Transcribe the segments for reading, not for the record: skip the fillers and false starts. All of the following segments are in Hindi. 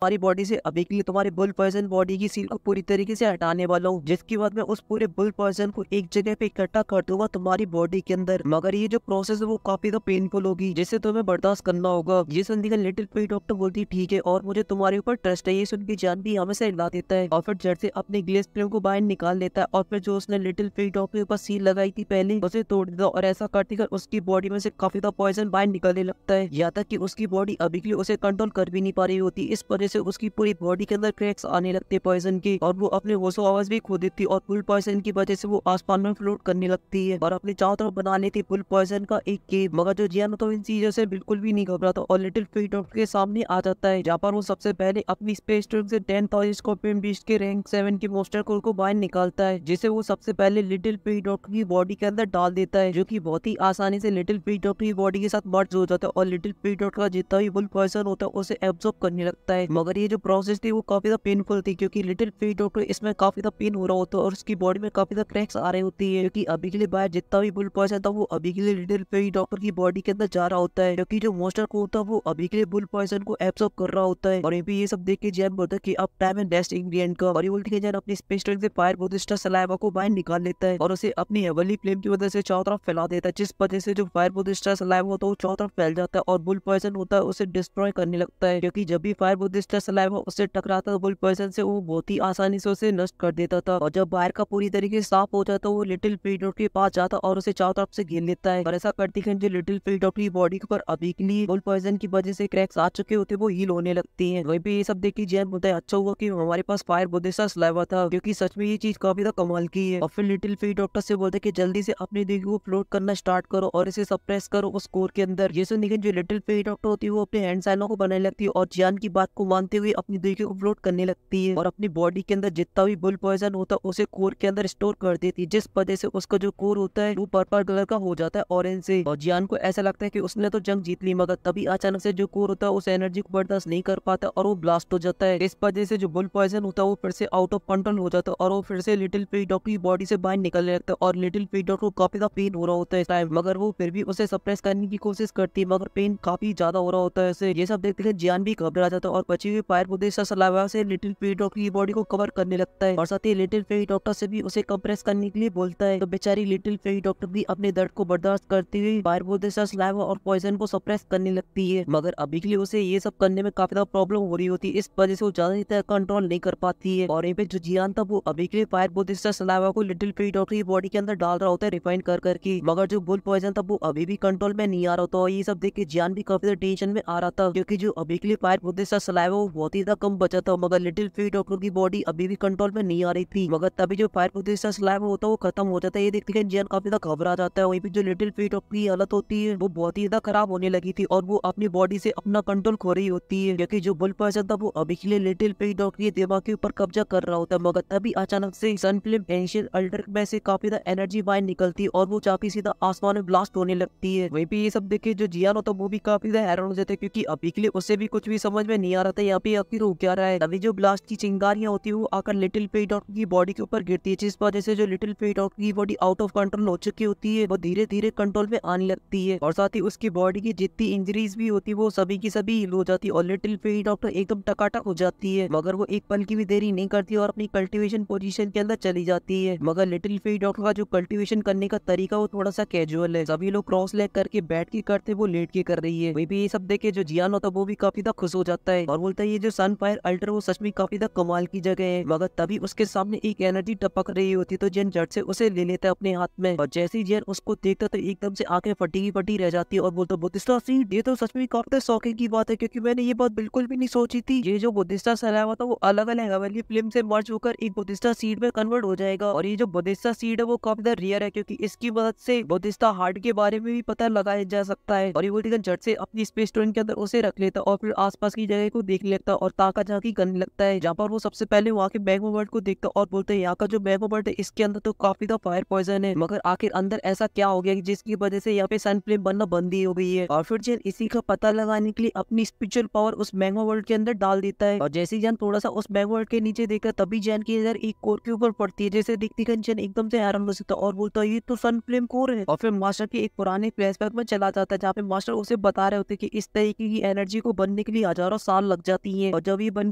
तुम्हारी बॉडी से अभी के लिए तुम्हारे बुल पॉइजन बॉडी की सील को पूरी तरीके से हटाने वाला हूँ, जिसके बाद मैं उस पूरे बुल पॉइजन को एक जगह पे इकट्ठा कर दूंगा तुम्हारी बॉडी के अंदर। मगर ये जो प्रोसेस है वो काफी तो पेनफुल होगी, जिसे तुम्हें बर्दाश्त करना होगा। ये सुनकर लिटिल फीट डॉक्टर बोलती ठीक है और मुझे तुम्हारे ऊपर ट्रस्ट है। ये सुन के जान भी हमें से हिला देता है और फिर झट से अपने ग्लेस फ्लेम को बाहर निकाल लेता है और फिर जो उसने लिटिल फीट डॉक्टर के ऊपर सील लगाई थी पहले उसे तोड़ देता और ऐसा करते कर उसकी बॉडी में से काफी तो पॉइजन बाहर निकलने लगता है, यहाँ तक कि उसकी बॉडी अभी के लिए उसे कंट्रोल कर भी नहीं पा रही होती। इस वजह से उसकी पूरी बॉडी के अंदर क्रैक्स आने लगते पॉइजन के और वो अपने होशो आवाज भी खो देती और फुल पॉइजन की वजह से वो आसमान में फ्लोट करने लगती है और अपने चारों तरफ बना लेती फुल पॉइजन का एक केव। मगर जो जियान तो इन चीजों से बिल्कुल भी नहीं घबराता और लिटिल फीट डॉक्टर के सामने आ जाता है, जहाँ पर वो सबसे पहले अपनी स्पेस स्टेशन से 10,000 स्कॉर्पियन बीस्ट के रैंक 7 के मोस्टर कोर को बाहर निकालता है, जिसे वो सबसे पहले लिटिल फीट डॉक्टर की बॉडी के अंदर डाल देता है, जो कि बहुत ही आसानी से लिटिल फीट डॉक्टर की बॉडी के साथ मर्ज हो जाता है और लिटिल फीट डॉक्टर का जितना भी बुल पॉइजन होता है उसे एब्जॉर्ब करने लगता है। मगर ये जो प्रोसेस थी वो काफी ज्यादा पेनफुल थी, क्योंकि लिटिल फीट डॉक्टर इसमें काफी ज्यादा पेन हो रहा होता है और उसकी बॉडी में काफी ज्यादा क्रैक्स आ रहे होती है, क्योंकि अभी के लिए बाहर जितना भी बुल पॉइजन था वो अभी के लिए लिटिल फीट डॉक्टर की बॉडी के अंदर जा रहा होता है, क्योंकि जो मोस्टर को होता है वो अभी के लिए बुल पॉइजन को एब्जॉर्ब कर रहा होता है। और ये सब देख के जैन बोलता है कि अब टाइम है नेक्स्ट इंग्रेडिएंट का, और ये बोलती है जैन अपनी स्पेस स्टेशन से फायर बोधिस्टा सलाइवा को बाहर निकाल लेता है और उसे अपनी हेवनली फ्लेम की वजह से चारों तरफ फैला देता है, जिस वजह से जो फायर बोधिस्टा सलाइवा होता है वो चारों तरफ फैल जाता है और बुल पॉइजन होता है उसे डिस्ट्रॉय करने लगता है, क्योंकि जब भी फायर बोधिस्टा सलाइवा उससे टकराता था बुल पॉइजन से वो बहुत ही आसानी से उसे नष्ट कर देता था। और जब बाहर का पूरी तरीके से साफ हो जाता वो लिटिल फीट डॉक्टर के पास जाता और उसे चारों तरफ से घेर लेता है और ऐसा करती है जो लिटिल फीट डॉक्टर की बॉडी के ऊपर अभी के लिए बुल पॉइजन की वजह से क्रैक्स आ चुके होते वो हील होने लगती है। वहीं पे ये सब देख के जैन बोलता है अच्छा हुआ कि हमारे पास फायर बोधिस्टा सलाइवा था, क्योंकि सच में ये चीज काफी ज्यादा कमाल की है। और फिर लिटिल फीट डॉक्टर से बोलते कि जल्दी से अपनी देह को फ्लोट करना स्टार्ट करो और इसे सप्रेस करो उस कोर के अंदर। ये सुन जो लिटिल फीट डॉक्टर होती है वो अपने हैंड साइनों को बनाने लगती है और जियान की बात को मानते हुए अपनी देह को फ्लोट करने लगती है और अपनी बॉडी के अंदर जितना भी बुल पॉइजन होता है उसे कोर के अंदर स्टोर कर देती है, जिस वजह से उसका जो कोर होता है वो पर्पल कलर का हो जाता है ऑरेंज से। और जियान को ऐसा लगता है कि उसने तो जंग जीत ली, मगर तभी अचानक से जो कोर होता है उस एनर्जी को बर्दाश्त नहीं कर पाता और वो ब्लास्ट हो जाता है। इस वजह से जो बुल पॉइजन होता है वो फिर से आउट ऑफ कंट्रोल हो जाता है और वो फिर से लिटिल फीट डॉक्टर की बॉडी से बाहर निकलने लगता है और लिटिल फीट डॉक्टर को काफी ज्यादा पेन हो रहा होता है इस टाइम, मगर वो फिर भी उसे सप्रेस करने की कोशिश करती है, मगर पेन काफी ज्यादा हो रहा होता है उसे। ये सब देखते हुए जियान भी घबरा जाता है और बची हुई फायर बोधिस्टा सलाइवा से लिटिल फीट डॉक्टर की बॉडी को कवर करने लगता है और साथ ही लिटिल फीट डॉक्टर से भी उसे कंप्रेस करने के लिए बोलता है। तो बेचारी लिटिल फीट डॉक्टर भी अपने दर्द को बर्दाश्त करती हुई फायर बोधिस्टा सलाइवा और पॉइजन को सप्रेस करने लगती है, मगर अभी के लिए उसे ये सब करने में काफी ज्यादा प्रॉब्लम हो रही होती है, इस वजह से वो ज्यादा कंट्रोल नहीं कर पाती है। और यहाँ पे जो जियान था वो अभी के लिए फायर बोधिस्टा सलाइवा को लिटिल फीट डॉक्टर की बॉडी के अंदर डाल रहा होता है रिफाइन कर करके, मगर जो बुल पॉइजन था वो अभी भी कंट्रोल में नहीं आ रहा था। और ये सब देख के जियान भी काफी ज्यादा टेंशन में आ रहा था, क्योंकि जो अभी के लिए फायर बोधिस्टा सलाइवा वो बहुत ही ज्यादा कम बचा था, मगर लिटिल फीट डॉक्टर की बॉडी अभी भी कंट्रोल में नहीं आ रही थी। मगर तभी जो फायर बोधिस्टा सलाइवा होता है वो खत्म हो जाता है। ये देखते हैं जियान काफी ज्यादा घबरा जाता है। वहीं पे जो लिटिल फीट डॉक्टर की हालत होती है वो बहुत ही ज्यादा खराब होने लगी थी और वो अपनी बॉडी से अपना कंट्रोल खो रही होती है, क्योंकि जो बुल पॉइजन था वो अभी के लिए लिटिल फीट डॉक्टर के दिमाग के ऊपर कब्जा कर रहा होता है। मगर तभी अचानक से सन फिल्म एंशियंट अल्टर में से काफी ज्यादा एनर्जी बाहर निकलती है और वो चापी सीधा आसमान में ब्लास्ट होने लगती है। वहीं पे ये सब देखे जो जियान होता है वो भी काफी ज्यादा हैरान हो जाते हैं, क्योंकि अभी के लिए उसे भी कुछ भी समझ में नहीं आ रहा था यहाँ पे आखिर हो क्या रहा है। तभी जो ब्लास्ट की चिंगारियां होती है वो आकर लिटिल फीट डॉक्टर की बॉडी के ऊपर गिरती है, जिस वजह से जो लिटिल फीट डॉक्टर की बॉडी आउट ऑफ कंट्रोल हो चुकी होती है वो धीरे धीरे कंट्रोल में आने लगती है और साथ ही उसकी बॉडी की जितनी इंजरीज भी होती है वो सभी की सभी हील हो जाती है और लिटिल फीट डॉक्टर एकदम टकाटक हो जाती है। मगर वो एक पल की भी देरी नहीं करती और अपनी कल्टीवेशन पोजीशन के अंदर चली जाती है। मगर लिटिल फीट डॉक्टर का जो कल्टीवेशन करने का तरीका वो थोड़ा सा कैजुअल है, सभी लोग क्रॉस लेग करके बैठ के करते वो लेट के कर रही है। वही भी ये सब देखे जो जियान होता है वो भी काफी ज्यादा खुश हो जाता है और बोलता है ये जो सन फायर अल्टर वो सच में काफी ज्यादा कमाल की जगह है। मगर तभी उसके सामने एक एनर्जी टपक रही होती है तो जियान झट से उसे ले लेता है अपने हाथ में और जैसे ही जियान उसको देखता तो एकदम से आंखें फटी फटी रह जाती है और बोलता बोधिस्टा सीड ये तो सच में काफी शौकिंग की बात है, क्योंकि मैंने ये बात बिल्कुल भी नहीं सोची थी। ये जो बोधिस्टा सलाइवा था वो अलग अलग हेवनली फ्लेम से मर्ज होकर एक बोधिस्टा सीड में कन्वर्ट हो जाएगा और ये जो बोधिस्टा सीड है वो काफी ज्यादा रेयर है, क्योंकि इसकी मदद से बोधिस्टा हार्ट के बारे में भी पता लगाया जा सकता है। और ये बोलती झट से अपनी स्पेस स्टेशन के अंदर उसे रख लेता और फिर आसपास की जगह को देख लेता और ताका झाकी करने लगता है, जहाँ पर वो सबसे पहले वहाँ के मैग्मा बर्ड को देखता और बोलते हैं यहाँ का जो मैग्मा बर्ड है इसके अंदर तो काफी ज्यादा फायर पॉइजन है, मगर आखिर अंदर ऐसा क्या हो गया जिसकी वजह से यहाँ पे सन फ्लेम बनना बंद ही हो गई है। और फिर जैन इसी का पता लगाने के लिए अपनी स्पिरिचुअल पावर उस मैग्मा वर्ल्ड के अंदर डाल देता है और जैसे ही जैन थोड़ा सा उस मैग्मा वर्ल्ड के नीचे देखा तभी जैन की नजर एक कोर के ऊपर पड़ती है, जैसे दिखती है जैन एकदम से हैरान हो सकता और बोलता है ये तो सन फ्लेम कोर है। और फिर मास्टर के एक पुराने फ्लैशबैक में चला जाता है जहाँ पे मास्टर उसे बता रहे होते कि इस तरीके की एनर्जी को बनने के लिए हजारों साल लग जाती है और जब ये बन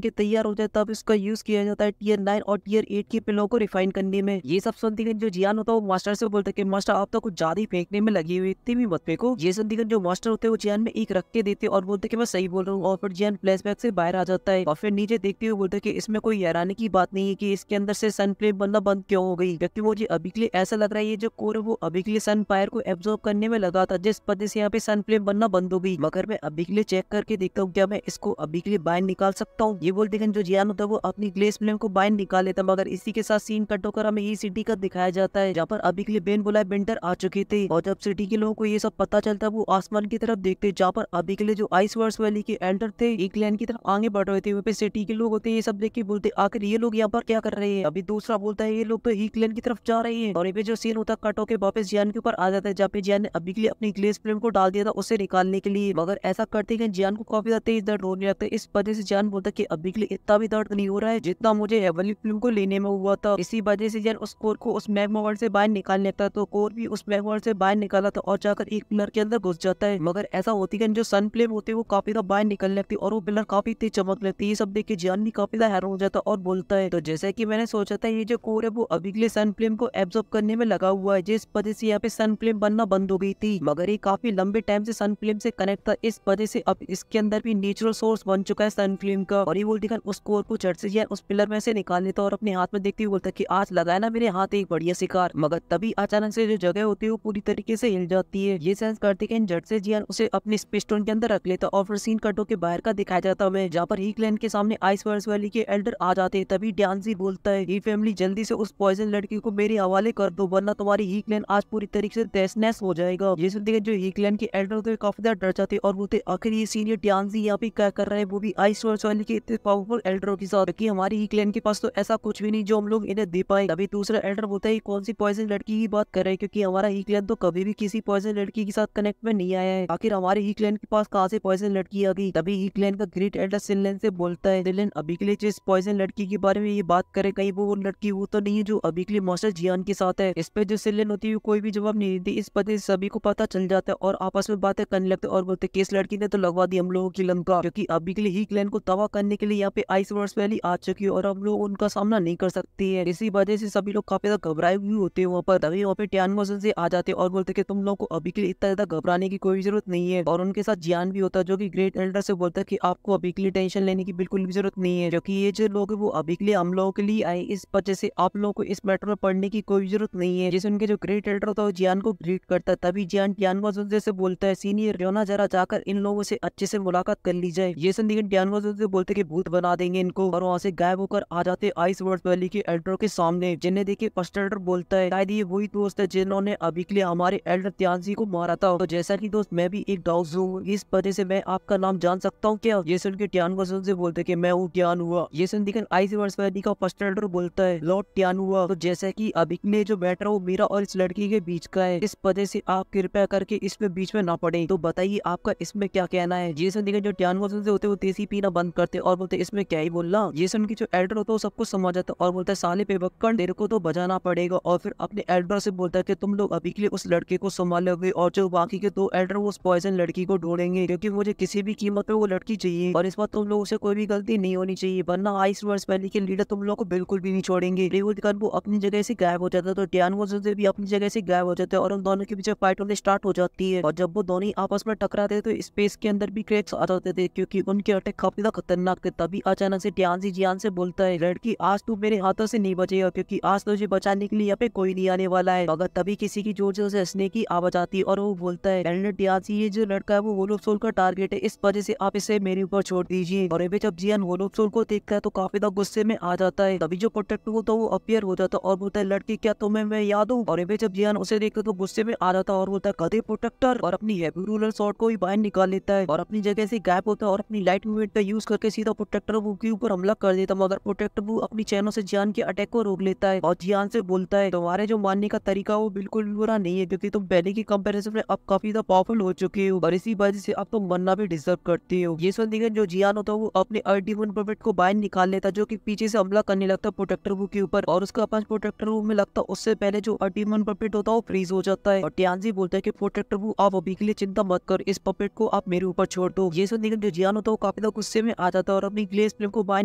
के तैयार हो जाए तब इसका यूज किया जाता है टीयर 9 और टीयर 8 की पिलों को रिफाइन करने में। ये सब सुनती जो जियान होता है वो मास्टर से बोलता है कि मास्टर आप तो कुछ ज्यादा ही फेंकने में लगी हुई, इतनी भी मत फेंको। ये सुनती जो मास्टर होते हैं वो जियान में एक रख के देते और बोलते कि मैं सही बोल रहा हूँ। और फिर जियान फ्लैशबैक से बाहर आ जाता है और फिर नीचे देखते हुए बोलते कि इसमें कोई हैरानी की बात नहीं है कि इसके अंदर से सन फ्लेम बनना बंद क्यों हो गई, क्योंकि मुझे अभी के लिए ऐसा लग रहा है ये जो कोर है वो अभी के लिए सन फायर को एब्जॉर्ब करने में लगा था, जिस वजह से यहाँ पे सन फ्लेम बनना बंद हो गई। मगर मैं अभी के लिए चेक करके देखता हूँ क्या मैं इसको अभी के लिए बाहर निकाल सकता हूँ। ये बोलते जो जियान होता है वो अपनी ग्लेस फ्लेम को बाहर निकाल लेता, मगर इसी के साथ सीन कट होकर हमें ये सिटी का दिखाया जाता है जहाँ पर अभी के लिए बेन बुलाए बेंटर आ चुके थे। और जब सिटी के लोगों को ये सब पता चलता है वो आसमान की तरफ देखते जहाँ पर अभी के लिए जो आइस वर्स वैली के एल्डर थे एक लैंड की तरफ आगे बढ़ रहे थे। वहाँ पे सिटी के लोग होते हैं, ये सब देख के बोलते आखिर ये लोग यहाँ पर क्या कर रहे हैं। अभी दूसरा बोलता है ये लोग तो हीक लैंड की तरफ जा रहे हैं। और ये पे जो सीन होता है कट होकर वापस जियान के ऊपर आ जाता है जहाँ पे जियान ने अभी के लिए अपनी ग्लेस फ्लेम को डाल दिया था उसे निकालने के लिए। मगर ऐसा करते गए जियान को काफी ज्यादा तेज दर्द होने लगता है। इस वजह से जियान बोलता है कि अभी के लिए इतना भी दर्द नहीं हो रहा है जितना मुझे हेवनली फ्लेम को लेने में हुआ था। इसी वजह से जियान उस कोर को उस मैग्मा वर्ल्ड से बाहर निकालने लगता है, तो कोर भी उस मैग्मा वर्ल्ड से बाहर निकाला था और जाकर एक पिलर के अंदर घुस जाता है। मगर ऐसा होती है जो सन फ्लेम होते हैं वो काफी ज्यादा बाहर निकलने लगती और वो पिलर काफी तेज चमक लगती है। ये सब देख के जियान भी काफी ज्यादा हैरान हो जाता और बोलता है तो जैसा कि मैंने सोचा था ये जो कोर है वो अभी के लिए सन फ्लेम को एब्जॉर्ब करने में लगा हुआ है, जिस वजह से यहाँ पे सन फ्लेम बनना बंद हो गई थी। मगर ये काफी लंबे टाइम से सन फ्लेम से कनेक्ट था, इस वजह से अब इसके अंदर भी नेचुरल सोर्स बन चुका है सन फ्लेम का। और ये बोलती उस कोर को चढ़ से उस पिलर में से निकाल लेता और अपने हाथ में देखते हुए बोलता कि आज लगाया ना मेरे हाथ एक बढ़िया शिकार। मगर तभी अचानक से जो जगह होती है वो पूरी तरीके से हिल जाती है। ये सेंस करते कि झट से जियान उसे अपने स्पेस स्टोन के अंदर रख लेता और फिर सीन कटो के बाहर का दिखाया जाता है जहाँ पर हीकलैंड के सामने आइस वर्स वैली के एल्डर आ जाते हैं। तभी ड्यानजी बोलता है ये फैमिली जल्दी से उस पॉइजन लड़की को मेरे हवाले कर दो वरना तुम्हारी हीकलैंड आज पूरी तरीके से तहस-नहस हो जाएगा। ये सुनते जो हीकलैंड के एल्डर होते काफी ज्यादा डर जाते और बोलते आखिर ये सीनियर ड्यानजी यहाँ पे क्या कर रहे हैं, वो भी आइस वर्स वैली के इतने पावरफुल एल्डरों के साथ, कि हमारी हीकलैंड के पास तो ऐसा कुछ भी नहीं जो हम लोग इन्हें दे पाए। तभी दूसरा एल्डर बोलता है कौन सी पॉइजन लड़की की बात कर रहे हैं, क्योंकि हमारा हीकलैंड तो कभी भी किसी पॉइजन लड़की के साथ कनेक्ट में नहीं आया है, आखिर हमारे हीकलैंड के पास कहाँ से पॉइजन लड़की आ गई। तभी हीकलैंड का ग्रेट एल्डर सिनलैन से बोलता है सिनलैन अभी के लिए जिस पॉइजन लड़की के बारे में ये बात करे कहीं वो लड़की वो तो नहीं है जो अभी के लिए मास्टर जियान के साथ है। इस पे जो सिनलैन होती है कोई भी जवाब नहीं देती, इस वजह से सभी को पता चल जाता है और आपस में बातें करने लगते और बोलते कि इस लड़की ने तो लगवा दी हम लोगों की लंका, क्योंकि अभी के लिए हीकलैंड को तबाह करने के लिए यहाँ पे आइस वर्स वैली आ चुकी है और हम लोग उनका सामना नहीं कर सकती है। इसी वजह से सभी लोग काफी ज्यादा घबराए हुए होते हैं वहाँ पर। तभी वहाँ पे टियान मोसन से आ जाते और बोलते कि तुम लोग को अभी के लिए इतना ज्यादा घबराने की कोई जरूरत नहीं है। और उनके साथ जियान भी होता है जो कि ग्रेट एल्डर से बोलता है कि आपको अभी के लिए टेंशन लेने की बिल्कुल भी जरूरत नहीं है, क्योंकि ये जो लोग है वो अभी के लिए हम लोगों के लिए आए, इस वजह से आप लोगों को इस मैटर में पढ़ने की कोई जरूरत नहीं है। जैसे उनके जो ग्रेट एल्डर होता है जियान को ग्रीट करता है। तभी जियान टियान मोसन से बोलता है सीनियर क्यों ना जरा जाकर इन लोगों से अच्छे से मुलाकात कर ली जाए। ये सुन टियान मोसन से बोलते कि भूत बना देंगे इनको और वहाँ से गायब होकर आ जाते आइस वर्स वैली के एल्डर के सामने, जिन्हें देखे फर्स्ट एल्डर बोलता है शायद ये वही दोस्त है जिन्होंने अभी के लिए हमारे एल्डर त्यानजी को मारा था। तो जैसा कि दोस्त मैं भी एक डॉग हूँ, इस वजह से मैं आपका नाम जान सकता हूँ क्या। ये सुन के टियान मोसन से बोलते कि मैं हूँ टियान हुआ। ये सुन देकर आइस वर्स वैली का फर्स्ट एल्डर बोलता है लॉर्ड टियान हुआ। तो जैसा कि अभी के लिए जो मैटर वो मेरा और इस लड़की के बीच का है, इस वजह से आप कृपया करके इसमें बीच में ना पड़े, तो बताइए आपका इसमें क्या कहना है। ये सुन देकर जो टियान मोसन से होते वो देसी पीना बंद करते और बोलते इसमें क्या ही बोलना। ये सुन के जो एल्डर होता है सबको समझ जाता और बोलता है साले पे बक्कड़ तेरे को तो बजाना पड़ेगा। और फिर अपने एल्डर से बोलता है कि तुम लोग अभी के लिए उस लड़के को संभालोगे और जो बाकी के दो एल्डर वो उस पॉइजन लड़की को ढूंढेंगे, क्योंकि मुझे किसी भी कीमत पे वो लड़की चाहिए और इस बार तुम लोगों से कोई भी गलती नहीं होनी चाहिए वरना आइस वर्स वैली के लीडर तुम लोग को बिल्कुल भी नहीं छोड़ेंगे। वो अपनी जगह से गायब हो जाता है तो टियान मोसन से भी अपनी जगह से गायब हो जाता है और उन दोनों के बीच फाइट होने स्टार्ट हो जाती है। और जब वो दोनों आपस में टकराते तो स्पेस के अंदर भी क्रैक्स आ जाते थे क्योंकि उनके अटैक काफी ज्यादा खतरनाक थे। तभी अचानक से टियानजी जियान से बोलता है लड़की आज तू मेरे हाथों से नहीं बचेगा, क्योंकि आज तुझे बचाने के लिए यहाँ पे कोई नहीं आने वाला है। मगर तभी किसी की जोर से हंसने की आवाज आती है और वो बोलता है एल्डर टियानजी ये जो लड़का है वो वोलोफ सोल का टारगेट है, इस वजह से आप इसे मेरे ऊपर छोड़ दीजिए। और जब जियान वोलोफ सोल को देखता है तो काफी ज्यादा गुस्से में आ जाता है। तभी जो प्रोटेक्टर होता है वो अपीयर हो जाता है और बोलता है लड़की क्या तुम्हें मैं याद हूँ। और जब जियान उसे देखता है तो गुस्से में आ जाता है और बोलता है कदे प्रोटेक्टर, और अपनी हैवी रूलर शॉट को ही बाहर निकाल लेता है और अपनी जगह से गायब होता है और अपनी लाइट मूवमेंट का यूज करके सीधा प्रोटेक्टर वो के ऊपर हमला कर देता। मगर प्रोटेक्टर वो अपनी चैनों से जियान के अटैक को रोक लेता है और जियान से बोलता है तुम्हारे जो मारने का तरीका वो बिल्कुल भी बुरा नहीं है, क्योंकि तुम पहले की कंपैरिजन में अब काफी ज्यादा पावरफुल हो चुके हो और इसी वजह से अब तुम मरना भी डिजर्व करते हो। ये सुन देकर जो जियान होता है वो अपने अल्टीमेट परफेक्ट को बाहर निकाल लेता है जो कि पीछे से हमला करने लगता है प्रोटेक्टर वो के ऊपर और उसका पंच प्रोटेक्टर वो में लगता है उससे पहले जो अल्टीमेट परफेक्ट होता है वो फ्रीज हो जाता है। और टियानजी बोलता है कि प्रोटेक्टर वो आप अभी के लिए चिंता मत कर, इस पपेट को आप मेरे ऊपर छोड़ दो। ये सुन देकर जो जियान होता है वो काफी ज्यादा गुस्से में आ जाता है और अपनी ग्लेस फ्लेम को बाहर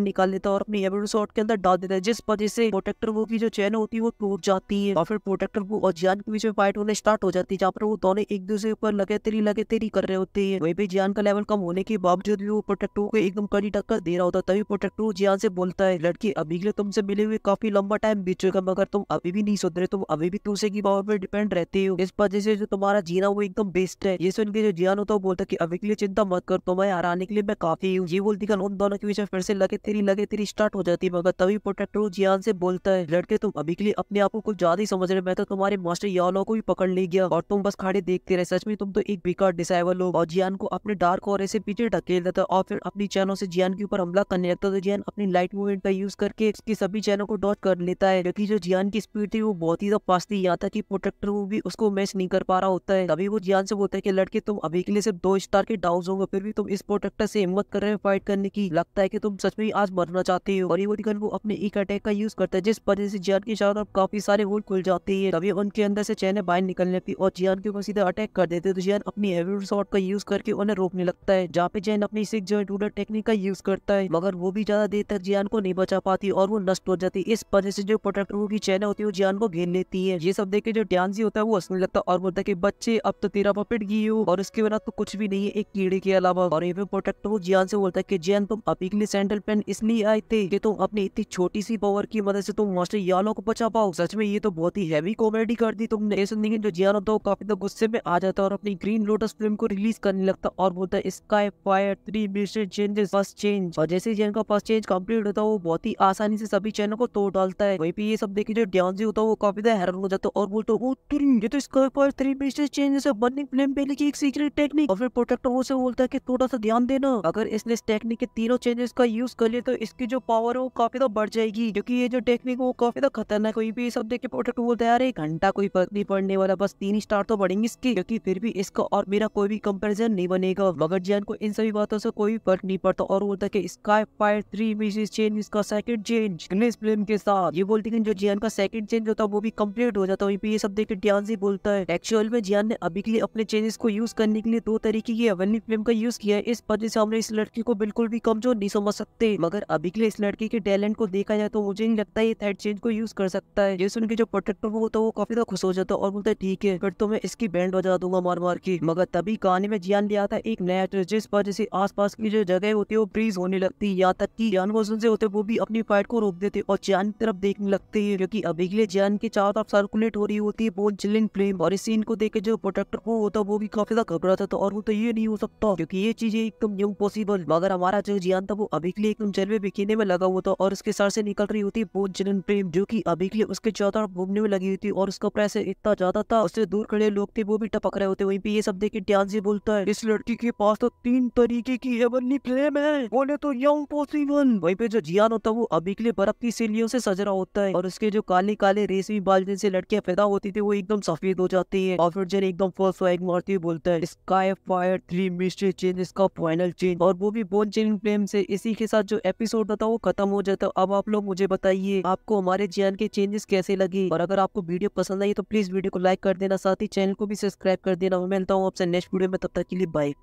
निकाल लेता है और अपनी एवोल्यूट शॉट के अंदर डाल देता है, जिस वजह से प्रोटेक्टर वो की जो चैन होती है वो टूट जाती है और फिर प्रोटेक्टर वो और जियान के बीच में फाइट होने स्टार्ट हो जाती है, जहाँ पर वो दोनों एक दूसरे के ऊपर लगे तेरी कर रहे होते हैं। वहीं पे जियान का लेवल कम होने के बावजूद भी वो प्रोटेक्टर को एकदम कड़ी टक्कर दे रहा होता है। तभी प्रोटेक्टर जियान से बोलता है, लड़की अभी के लिए तुमसे मिले हुए काफी लंबा टाइम बीत चुका, मगर तुम अभी भी नहीं सुधरे, तुम अभी भी दूसरे की पावर पर डिपेंड रहते हो, इस वजह से जो तुम्हारा जीना वो एकदम बेस्ट है। ये सुन के जो जियान होता है वो बोलता है कि अभी के लिए चिंता मत कर, तुम्हें हराने के लिए मैं काफी हूँ। ये बोलती है उन दोनों के बीच में फिर से लगे तेरी स्टार्ट हो जाती है, मगर तभी प्रोटेक्टर जियान से बोलता है, लड़के तुम अभी के लिए अपने आप को कुछ ज्यादा ही समझ रहे, मैं तो तुम्हारे मास्टर यालो को भी पकड़ ले गया और तुम बस खड़े देखते रहे, सच में तुम तो एक बेकार डिसाइबल हो। और जियान को अपने डार्क ऑरे से पीछे ढकेल देता है और फिर अपनी चैनों से जियान के ऊपर हमला करने लगता है। तो जियान अपनी लाइट मूवमेंट का यूज करके इसकी सभी चैनों को डॉच कर लेता है, क्योंकि जो जियान की स्पीड थी वो बहुत ही फास्ट थी, यहाँ तक कि प्रोटेक्टर वो भी उसको मैच नहीं कर पा रहा होता है। तभी वो जियान से बोलता है कि लड़के तुम अभी के लिए सिर्फ 2 स्टार के डाउन होंगे, फिर भी तुम इस प्रोटेक्टर से हिम्मत कर रहे हो फाइट करने की, लगता है कि तुम सच में आज मरना चाहते हो। और ये वो अपने एक अटैक का यूज करता है, जिस वजह से जियान के चारों तरफ काफी सारे होल खुल जाते हैं। तभी उनके अंदर से चैनें बाहर निकलने लगती और जियान के ऊपर सीधा अटैक कर देते हैं। तो जियान अपनी हेवी शॉट का यूज करके उन्हें रोकने लगता है, जहाँ पे जियान अपनी 6 जॉइंट रूलर टेक्निक का यूज करता है, मगर वो भी ज्यादा देर तक जियान को नहीं बचा पाती और वो नष्ट हो जाती है। इस वजह से जो प्रोटेक्टर की चैन होती है वो जियान को घेर लेती है। ये सब देख के जो ड्यानजी होता है वो हंसने लगता है और बोलता है कि बच्चे अब तो तेरा पपेट गई हो और इसके बिना तो कुछ भी नहीं है एक कीड़े के अलावा। और ये प्रोटेक्टर वो जियान से बोलता है कि जियान तुम अभी के लिए सैंडल पेन इसलिए आए थे कि तुम अपनी इतनी छोटी सी पावर की मदद से तुम मास्टर यालो को बचा पाओ। सच में ये तो बहुत ही हैवी कॉमेडी कर दी तुमने। ये सुनने के जो जियान होता है वो काफी तो गुस्से में आ जाता है और अपनी ग्रीन लोटस फिल्म को रिलीज करने लगता है और बोलता है sky fire 3 mister changes first change. और जैसे जियान का फर्स्ट चेंज कंप्लीट होता है वो बहुत ही आसानी से सभी चैनल को तोड़ डालता है। वहीं पे ये सब देखे जो ड्यानजी होता है वो काफी ज्यादा हैरान हो जाता है और बोलता है ये तो स्काई फायर 3 मिस्टर चेंजेस है, बर्निंग फ्लेम पहले की एक सीक्रेट टेक्निक। और फिर प्रोटेक्टर वो से बोलता है कि थोड़ा सा ध्यान देना, अगर इसने इस टेक्निक के तीनों चेंजेस का यूज कर लिया तो इसकी जो पावर है वो काफी तो बढ़ जाएगी, क्योंकि ये जो टेक्निक वो काफी तो खतरनाक। कोई भी सब देख के प्रोटेक्टर बोलता है यार 1 घंटा कोई फर्क नहीं पड़ने वाला, बस 3 स्टार तो बढ़ेंगे इसके, क्योंकि फिर भी इसका और मेरा कोई भी कंपैरिजन नहीं बनेगा। मगर जियान को इन सभी बातों से कोई फर्क नहीं पड़ता और बोलता है कि स्काई फायर 3 मिस्टर चेंज इसका सेकंड चेंज ग्लिस फ्लेम के साथ। ये बोलती है जो जियान का सेकंड चेंज होता है वो भी कंप्लीट हो जाता है। वहीं पे ये सब देख के ड्यानजी बोलता है एक्चुअल में जियान ने अभी के लिए अपने चेंजेस को यूज करने के लिए 2 तरीके की हेवनली फ्लेम का यूज किया है, इस वजह से हमने इस लड़की को बिल्कुल भी कमजोर नहीं समझ सकते। मगर अभी के लिए इस लड़की के टैलेंट को देखा जाए तो मुझे नहीं लगता ये थर्ड चेंज को यूज कर सकता है। ये सुन के जो प्रोटेक्टर वो तो वो काफी तो खुश हो जाता है और बोलता है ठीक है फिर तो मैं इसकी बैंड बजा दूंगा मार मार के। मगर तभी कहानी में जियान ले आता है एक नया ट्विस्ट, जिस वजह से आसपास की जो जगह होती है वो फ्रीज होने लगती है, यहाँ तक कि जियान वो से होते वो भी अपनी फाइट को रोक देते और जियान की तरफ देखने लगते हैं, क्योंकि अभी के लिए जियान के चारों तरफ सर्कुलेट हो रही होती है बोन चिलिंग फ्लेम। और इस सीन को देख के जो प्रोटेक्टर वो होता वो भी काफी ज्यादा घबराता था और वो तो ये नहीं हो सकता क्योंकि ये चीजें एकदम इम्पॉसिबल। मगर हमारा जो जियान था वो अभी के लिए एकदम जलवे बिखरने में लगा हुआ था और उसके सर से निकल रही होती बोन चिलिंग फ्लेम, जो की अभी के लिए उसके चारों तरफ घूमने में लगी हुई थी और उसका प्रेशर इतना ज्यादा था उससे दूर खड़े लोग थे वो भी टपक रहे होते। वहीं पे ये सब देख के ड्यानजी बोलता है इस लड़की के पास तो 3 तरीके की हेवनली फ्लेम है, बोले तो इम्पॉसिबल। वहीं पे जो जियान होता है वो अभी के लिए बर्फ की सीलियों से सज रहा होता है और उसके जो काले काले रेशमी बाल जिनसे लड़कियां पैदा होती थी वो एकदम सफेद हो जाती है। और फिर जन एकदम फर्स्ट स्वैग मारती हुई बोलता है स्काई फायर 3 मिस्टर चेंज इसका फाइनल चेंज, और वो भी बोन चिलिंग फ्लेम से। इसी के साथ जो एपिसोड था वो खत्म हो जाता है। अब आप लोग मुझे बताइए आपको हमारे जियान के चेंजेस कैसे लगे, और अगर आपको वीडियो पसंद आई तो प्लीज वीडियो को लाइक कर देना, साथ ही चैनल को भी सब्सक्राइब कर देना। मैं मिलता हूँ आपसे नेक्स्ट वीडियो में, तब तक के लिए बाय।